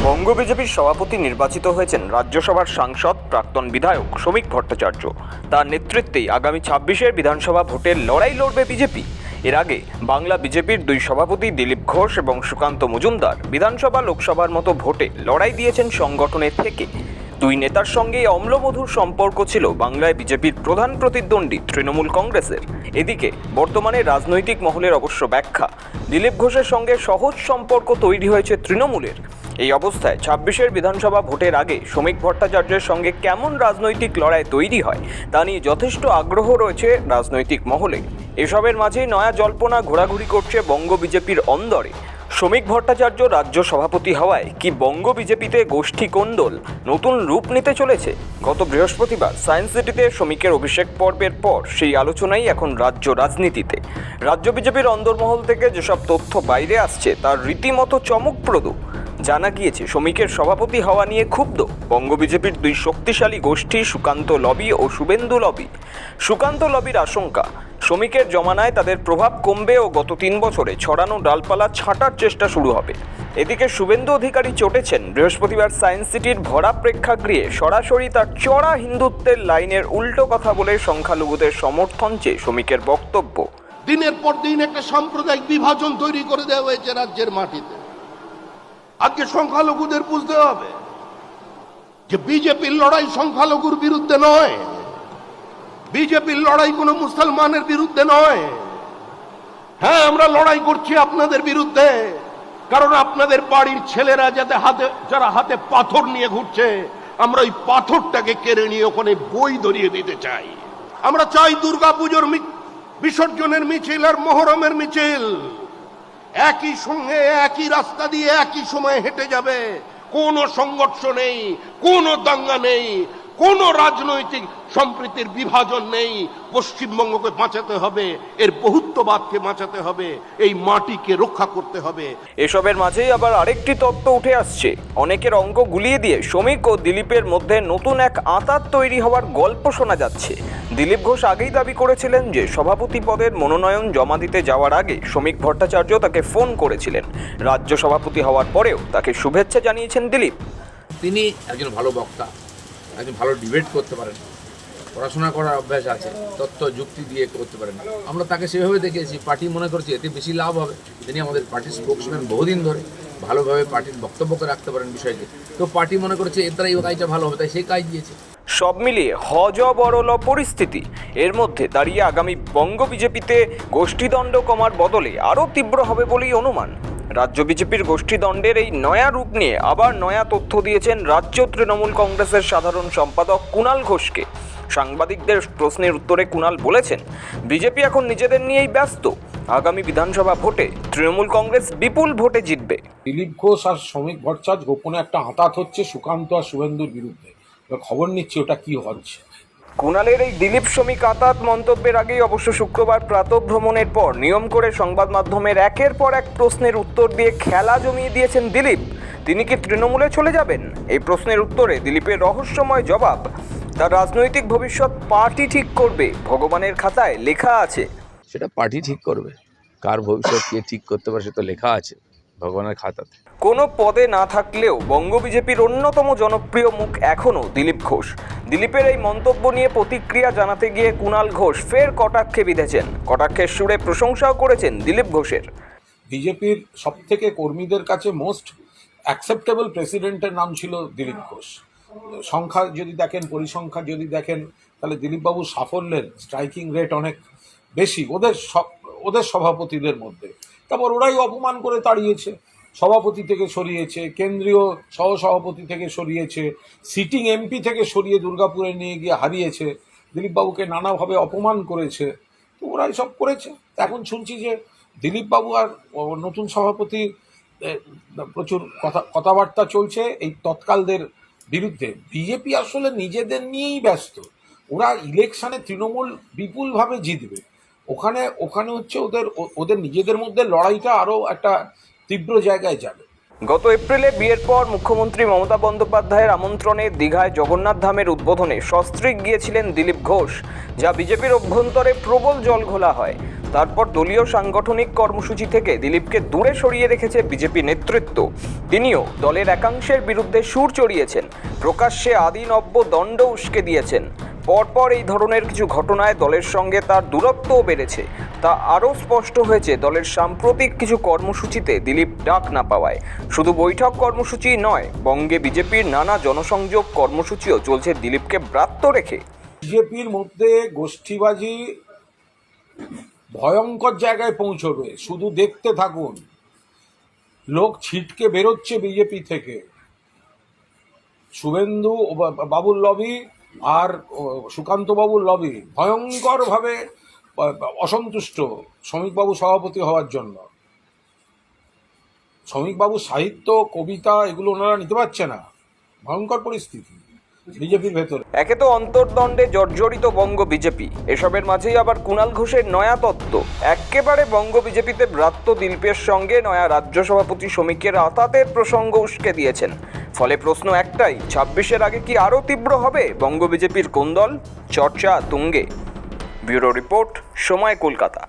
বঙ্গ বিজেপির সভাপতি নির্বাচিত হয়েছেন রাজ্যসভার সাংসদ প্রাক্তন বিধায়ক শ্রমিক ভট্টাচার্য। তার নেতৃত্বেই আগামী ২৬-এর বিধানসভা ভোটের লড়াই লড়বে বিজেপি। এর আগে বাংলা বিজেপির দুই সভাপতি দিলীপ ঘোষ এবং সুকান্ত মজুমদার বিধানসভা লোকসভার মতো ভোটে লড়াই দিয়েছেন সংগঠনের থেকে। দুই নেতার সঙ্গেই অম্লমধুর সম্পর্ক ছিল বাংলায় বিজেপির প্রধান প্রতিদ্বন্দ্বী তৃণমূল কংগ্রেসের। এদিকে বর্তমানে রাজনৈতিক মহলের অবশ্য ব্যাখ্যা, দিলীপ ঘোষের সঙ্গে সহজ সম্পর্ক তৈরি হয়েছে তৃণমূলের। এই অবস্থায় ২৬-এর বিধানসভা ভোটের আগে শ্রমিক ভট্টাচার্যের সঙ্গে কেমন রাজনৈতিক লড়াই তৈরি হয় তা নিয়ে যথেষ্ট আগ্রহ রয়েছে রাজনৈতিক মহলে। এসবের মাঝেই নয়া জল্পনা ঘোরাঘুরি করছে বঙ্গ বিজেপির অন্দরে। শ্রমিক ভট্টাচার্য রাজ্য সভাপতি হওয়ায় কি বঙ্গ বিজেপিতে গোষ্ঠী কোন্দল নতুন রূপ নিতে চলেছে? গত বৃহস্পতিবার সায়েন্স সিটিতে শ্রমিকের অভিষেক পর্বের পর সেই আলোচনাই এখন রাজ্য রাজনীতিতে। রাজ্য বিজেপির অন্দরমহল থেকে যেসব তথ্য বাইরে আসছে তার রীতিমতো চমকপ্রদ। জানা গিয়েছে শ্রমিকের সভাপতি হওয়া নিয়ে ক্ষুব্ধ বঙ্গ বিজেপির দুই শক্তিশালী গোষ্ঠী সুকান্ত লবি ও শুভেন্দু লবি। সুকান্ত লবির আশঙ্কা, শ্রমিকের জমানায় তাদের প্রভাব কমবে ও গত ৩ বছরে ছড়ানো ডালপালা ছাঁটার চেষ্টা শুরু হবে। এদিকে শুভেন্দু অধিকারী চটেছেন বৃহস্পতিবার সায়েন্স সিটির ভরা প্রেক্ষাগৃহে সরাসরি তার চড়া হিন্দুত্বের লাইনের উল্টো কথা বলে সংখ্যালঘুদের সমর্থন চেয়ে শ্রমিকের বক্তব্য। দিনের পর দিন একটা সাম্প্রদায়িক বিভাজন তৈরি করে দেওয়া হয়েছে রাজ্যের মাটিতে। আজকে সংখ্যালঘুদের বুঝতে হবে যে বিজেপির লড়াই সংখ্যালঘুর বিরুদ্ধে নয়, বিজেপির লড়াই কোনো মুসলমানের বিরুদ্ধে নয়। হ্যাঁ, আমরা লড়াই করছি আপনাদের বিরুদ্ধে, কারণ আপনাদের বাড়ির ছেলেরা যারা হাতে পাথর নিয়ে ঘুরছে, আমরা ওই পাথরটাকে কেড়ে নিয়ে ওখানে বই ধরিয়ে দিতে চাই। আমরা চাই দুর্গাপুজোর বিসর্জনের মিছিল আর মহরমের মিছিল একই সঙ্গে একই রাস্তা দিয়ে একই সময় হেঁটে যাবে। কোনো সংঘর্ষ নেই, কোনো দাঙ্গা নেই, কোনো রাজনৈতিক সম্প্রীতির বিভাজন নেই। পশ্চিমবঙ্গকে বাঁচাতে হবে, এর বহুত্ববাদকে বাঁচাতে হবে, এই মাটিকে রক্ষা করতে হবে। এসবের মাঝেই আবার আরেকটি তত্ত্ব উঠে আসছে। অনেকের অঙ্ক গুলিয়ে দিয়ে শ্রমিক ও দিলীপের মধ্যে নতুন এক আঁতাত তৈরি হওয়ার গল্প শোনা যাচ্ছে। দিলীপ ঘোষ আগেই দাবি করেছিলেন যে সভাপতি পদের মনোনয়ন জমা দিতে যাওয়ার আগে শ্রমিক ভট্টাচার্য তাকে ফোন করেছিলেন। রাজ্য সভাপতি হওয়ার পরেও তাকে শুভেচ্ছা জানিয়েছেন দিলীপ। তিনি একজন ভালো বক্তা, একজন ভালো ডিবেট করতে পারেন, পড়াশোনা করার অভ্যাস আছে, তথ্য যুক্তি দিয়ে করতে পারেন। আমরা তাকে সেভাবে দেখেছি। পার্টি মনে করছে এতে বেশি লাভ হবে। তিনি আমাদের পার্টির স্পোকসম্যান বহুদিন ধরে, ভালোভাবে পার্টির বক্তব্যকে রাখতে পারেন বিষয়কে। তো পার্টি মনে করেছে এর দ্বারা এই কাজটা ভালো হবে, তাই সেই কাজ দিয়েছে। সব মিলিয়ে হজবরল পরিস্থিতি। এর মধ্যে দাঁড়িয়ে আগামী বঙ্গ বিজেপিতে গোষ্ঠীদ্বন্দ্ব কমার বদলে আরও তীব্র হবে বলেই অনুমান। রাজ্য বিজেপির গোষ্ঠীদ্বন্দ্বের এই নয়া রূপ নিয়ে আবার নয়া তথ্য দিয়েছেন রাজ্য তৃণমূল কংগ্রেসের সাধারণ সম্পাদক কুণাল ঘোষকে। সাংবাদিকদের প্রশ্নের উত্তরে কুণাল বলেছেন, বিজেপি এখন নিজেদের নিয়েই ব্যস্ত। আগামী বিধানসভা ভোটে তৃণমূল কংগ্রেস বিপুল ভোটে জিতবে। দিলীপ ঘোষ আর শ্রমিক ভট্টাচার্য গোপনে একটা আঁতাত হচ্ছে সুকান্ত আর শুভেন্দুর বিরুদ্ধে। খবর নিচ্ছি ওটা কি হচ্ছে। কুণালের এই দিলীপ শ্রমিক আঁতাত মন্তব্যের আগেই অবশ্য শুক্রবার প্রাতঃভ্রমণের পর নিয়ম করে সংবাদ মাধ্যমের একের পর এক প্রশ্নের উত্তর দিয়ে খেলা জমিয়ে দিয়েছেন দিলীপ। তিনি কি তৃণমূলে চলে যাবেন? এই প্রশ্নের উত্তরে দিলীপের রহস্যময় জবাব, তার রাজনৈতিক ভবিষ্যৎ পার্টি ঠিক করবে, ভগবানের খাতায় লেখা আছে। সেটা পার্টি ঠিক করবে, কার ভবিষ্যৎ কে ঠিক করতে পারে সেটা লেখা আছে ভগবানের খাতাতে। কোনো পদে না থাকলেও বঙ্গ বিজেপির অন্যতম জনপ্রিয় মুখ এখনও দিলীপ ঘোষ। দিলীপের এই মন্তব্য নিয়ে প্রতিক্রিয়া জানাতে গিয়ে কুণাল ঘোষ ফের কটাক্ষে বিঁধেছেন। কটাক্ষের সুরে প্রশংসাও করেছেন দিলীপ ঘোষের। বিজেপির সব থেকে কর্মীদের কাছে মোস্ট অ্যাকসেপ্টেবল প্রেসিডেন্টের নাম ছিল দিলীপ ঘোষ। সংখ্যা যদি দেখেন, পরিসংখ্যা যদি দেখেন, তাহলে দিলীপবাবুর সাফল্যের স্ট্রাইকিং রেট অনেক বেশি ওদের সভাপতিদের মধ্যে। তারপর ওরাই অপমান করে তাড়িয়েছে, সভাপতি থেকে সরিয়েছে, কেন্দ্রীয় সহসভাপতি থেকে সরিয়েছে, সিটিং এমপি থেকে সরিয়ে দুর্গাপুরে নিয়ে গিয়ে হারিয়েছে, দিলীপবাবুকে নানাভাবে অপমান করেছে। তো ওরাই সব করেছে। এখন শুনছি যে দিলীপবাবু আর নতুন সভাপতি প্রচুর কথাবার্তা চলছে এই তৎকালদের বিরুদ্ধে। বিজেপি আসলে নিজেদের নিয়েই ব্যস্ত। ওরা ইলেকশনে তৃণমূল বিপুলভাবে জিতবে। ওখানে হচ্ছে ওদের নিজেদের মধ্যে লড়াইটা আরও একটা তীব্র জায়গায় যাবে। গত এপ্রিলে বিয়ের পর মুখ্যমন্ত্রী মমতা বন্দ্যোপাধ্যায়ের আমন্ত্রণে দীঘায় জগন্নাথ ধামের উদ্বোধনে সস্ত্রীক গিয়েছিলেন দিলীপ ঘোষ, যা বিজেপির অভ্যন্তরে প্রবল জলঘোলা হয়। তারপর দলীয় সাংগঠনিক কর্মসূচি থেকে দিলীপকে দূরে সরিয়ে রেখেছে বিজেপি নেতৃত্ব। তিনিও দলের একাংশের বিরুদ্ধে সুর চড়িয়েছেন, প্রকাশ্যে আদি নব্য দণ্ড উস্কে দিয়েছেন। পরপর এই ধরনের কিছু ঘটনায় দলের সঙ্গে তার দূরত্বও বেড়েছে। তা আরও স্পষ্ট হয়েছে দলের সাম্প্রতিক কিছু কর্মসূচিতে দিলীপ ডাক না পাওয়ায়। শুধু বৈঠক কর্মসূচি নয়, বঙ্গে বিজেপির নানা জনসংযোগ কর্মসূচিও চলছে দিলীপকে ব্রাত্য রেখে। বিজেপির মধ্যে গোষ্ঠীবাজি ভয়ঙ্কর জায়গায় পৌঁছবে, শুধু দেখতে থাকুন। লোক ছিটকে বেরোচ্ছে বিজেপি থেকে। শুভেন্দু বাবুর লবি আর সুকান্ত বাবুর লবি ভয়ঙ্করভাবে অসন্তুষ্ট শ্রমিকবাবু সভাপতি হওয়ার জন্য। শ্রমিকবাবু সাহিত্য, কবিতা এগুলো ওনারা নিতে পারছে না। ভয়ঙ্কর পরিস্থিতি বিজেপির ভেতরে। একে তো অন্তর্দ্বন্দ্বে জর্জরিত বঙ্গ বিজেপি, এসবের মাঝেই আবার কুণাল ঘোষের নয়া তত্ত্ব। একেবারে বঙ্গ বিজেপিতে ব্রাত্য দিলীপের সঙ্গে নয়া রাজ্য সভাপতি শ্রমিকের আতাতের প্রসঙ্গ উস্কে দিয়েছেন। ফলে প্রশ্ন একটাই, 26-এর আগে কি আরও তীব্র হবে বঙ্গ বিজেপির কোন্দল? চর্চা তুঙ্গে। ব্যুরো রিপোর্ট, সময়, কলকাতা।